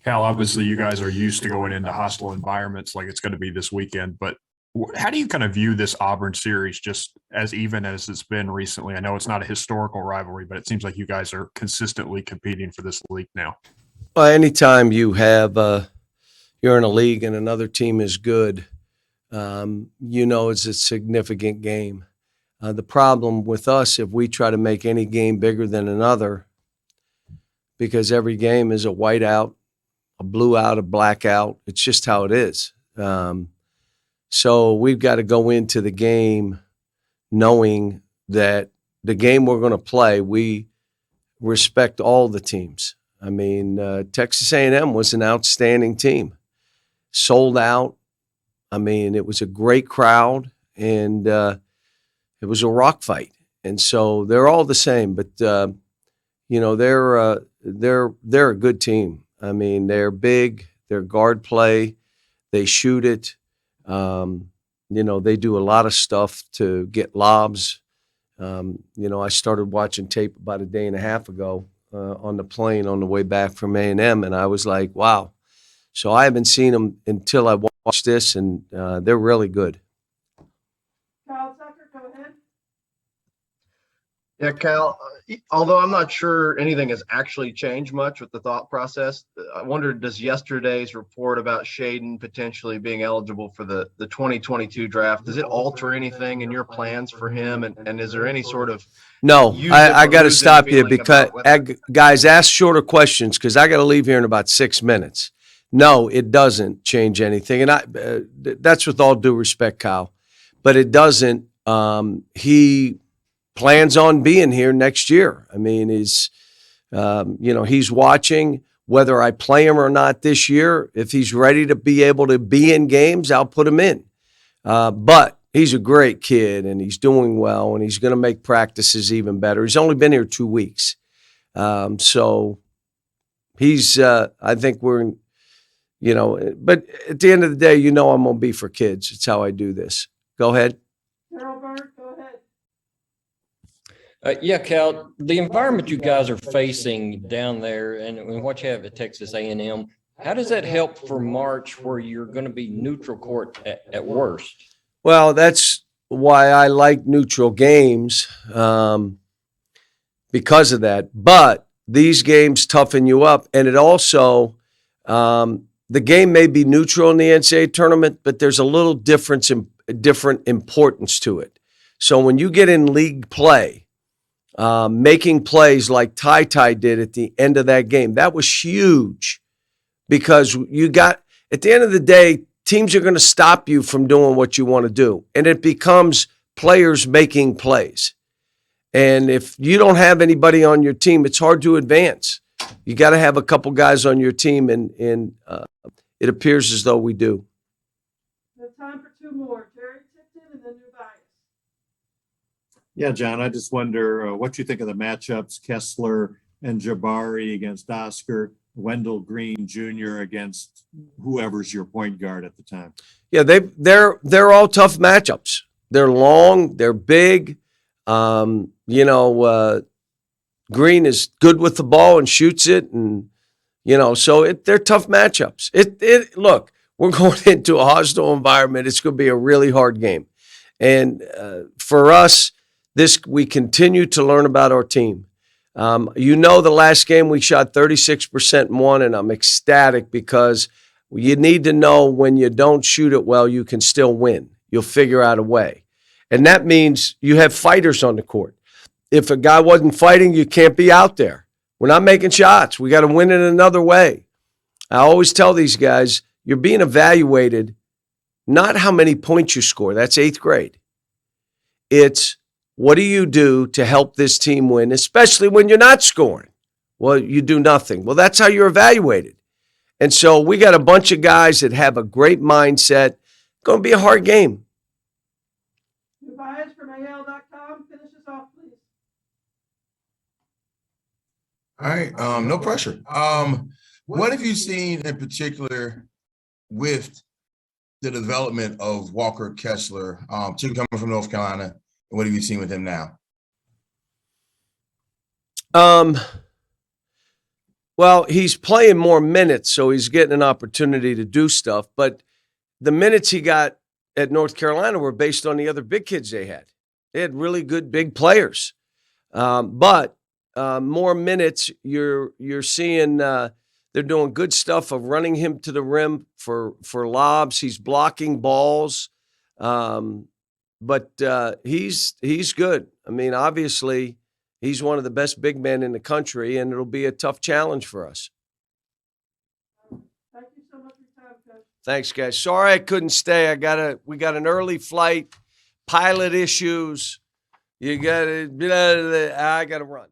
Cal, obviously, you guys are used to going into hostile environments like it's going to be this weekend, but how do you kind of view this Auburn series just as even as it's been recently? I know it's not a historical rivalry, but it seems like you guys are consistently competing for this league now. Well, anytime you have you're in a league and another team is good, it's a significant game. The problem with us, if we try to make any game bigger than another, because every game is a whiteout, a blue out, a blackout. It's just how it is. So we've got to go into the game knowing that the game we're going to play, we respect all the teams. I mean, Texas A&M was an outstanding team, sold out. I mean, it was a great crowd, and it was a rock fight. And so they're all the same, but they're a good team. I mean, they're big, they're guard play, they shoot it. They do a lot of stuff to get lobs. I started watching tape about a day and a half ago on the plane on the way back from A&M, and I was like, wow. So I haven't seen them until I watched this, and they're really good. Kyle Tucker, go ahead. Yeah, Cal, although I'm not sure anything has actually changed much with the thought process, I wondered, does yesterday's report about Shaden potentially being eligible for the 2022 draft, does it alter anything in your plans for him? And is there any sort of No, I got to stop you because, guys, ask shorter questions because I got to leave here in about 6 minutes. No, it doesn't change anything. And that's with all due respect, Kyle. But it doesn't. He plans on being here next year. I mean, he's watching whether I play him or not this year. If he's ready to be able to be in games, I'll put him in. But he's a great kid, and he's doing well, and he's going to make practices even better. He's only been here 2 weeks. So he's, I think we're, but at the end of the day, I'm going to be for kids. It's how I do this. Go ahead. Carol Bird, go ahead. Yeah, Cal, the environment you guys are facing down there and what you have at Texas A&M, how does that help for March where you're going to be neutral court at worst? Well, that's why I like neutral games because of that. But these games toughen you up. And it also, the game may be neutral in the NCAA tournament, but there's a little different importance to it. So when you get in league play, making plays like Ty did at the end of that game, that was huge because at the end of the day, teams are going to stop you from doing what you want to do. And it becomes players making plays. And if you don't have anybody on your team, it's hard to advance. You got to have a couple guys on your team, and it appears as though we do. We have time for two more. Jerry Tipton and then New Bias. Yeah, John, I just wonder what you think of the matchups, Kessler and Jabari against Oscar, Wendell Green Jr. against whoever's your point guard at the time. Yeah, they're all tough matchups. They're long, they're big. Green is good with the ball and shoots it, and so they're tough matchups. Look, we're going into a hostile environment. It's going to be a really hard game, and for us, we continue to learn about our team. The last game we shot 36% and won, and I'm ecstatic because you need to know when you don't shoot it well, you can still win. You'll figure out a way. And that means you have fighters on the court. If a guy wasn't fighting, you can't be out there. We're not making shots. We got to win it another way. I always tell these guys, you're being evaluated not how many points you score. That's 8th grade. It's what do you do to help this team win, especially when you're not scoring? Well, you do nothing. Well, that's how you're evaluated. And so we got a bunch of guys that have a great mindset. Going to be a hard game. New Bias from AL.com. Finish us off, please. All right, no pressure. What have you seen in particular with the development of Walker Kessler, coming from North Carolina? What have you seen with him now? Well, he's playing more minutes, so he's getting an opportunity to do stuff. But the minutes he got at North Carolina were based on the other big kids they had. They had really good big players. But more minutes, you're seeing they're doing good stuff of running him to the rim for lobs. He's blocking balls. But he's good. I mean, obviously, he's one of the best big men in the country, and it'll be a tough challenge for us. Thank you so much for your time, Coach. Thanks, guys. Sorry I couldn't stay. We got an early flight, pilot issues. I got to run.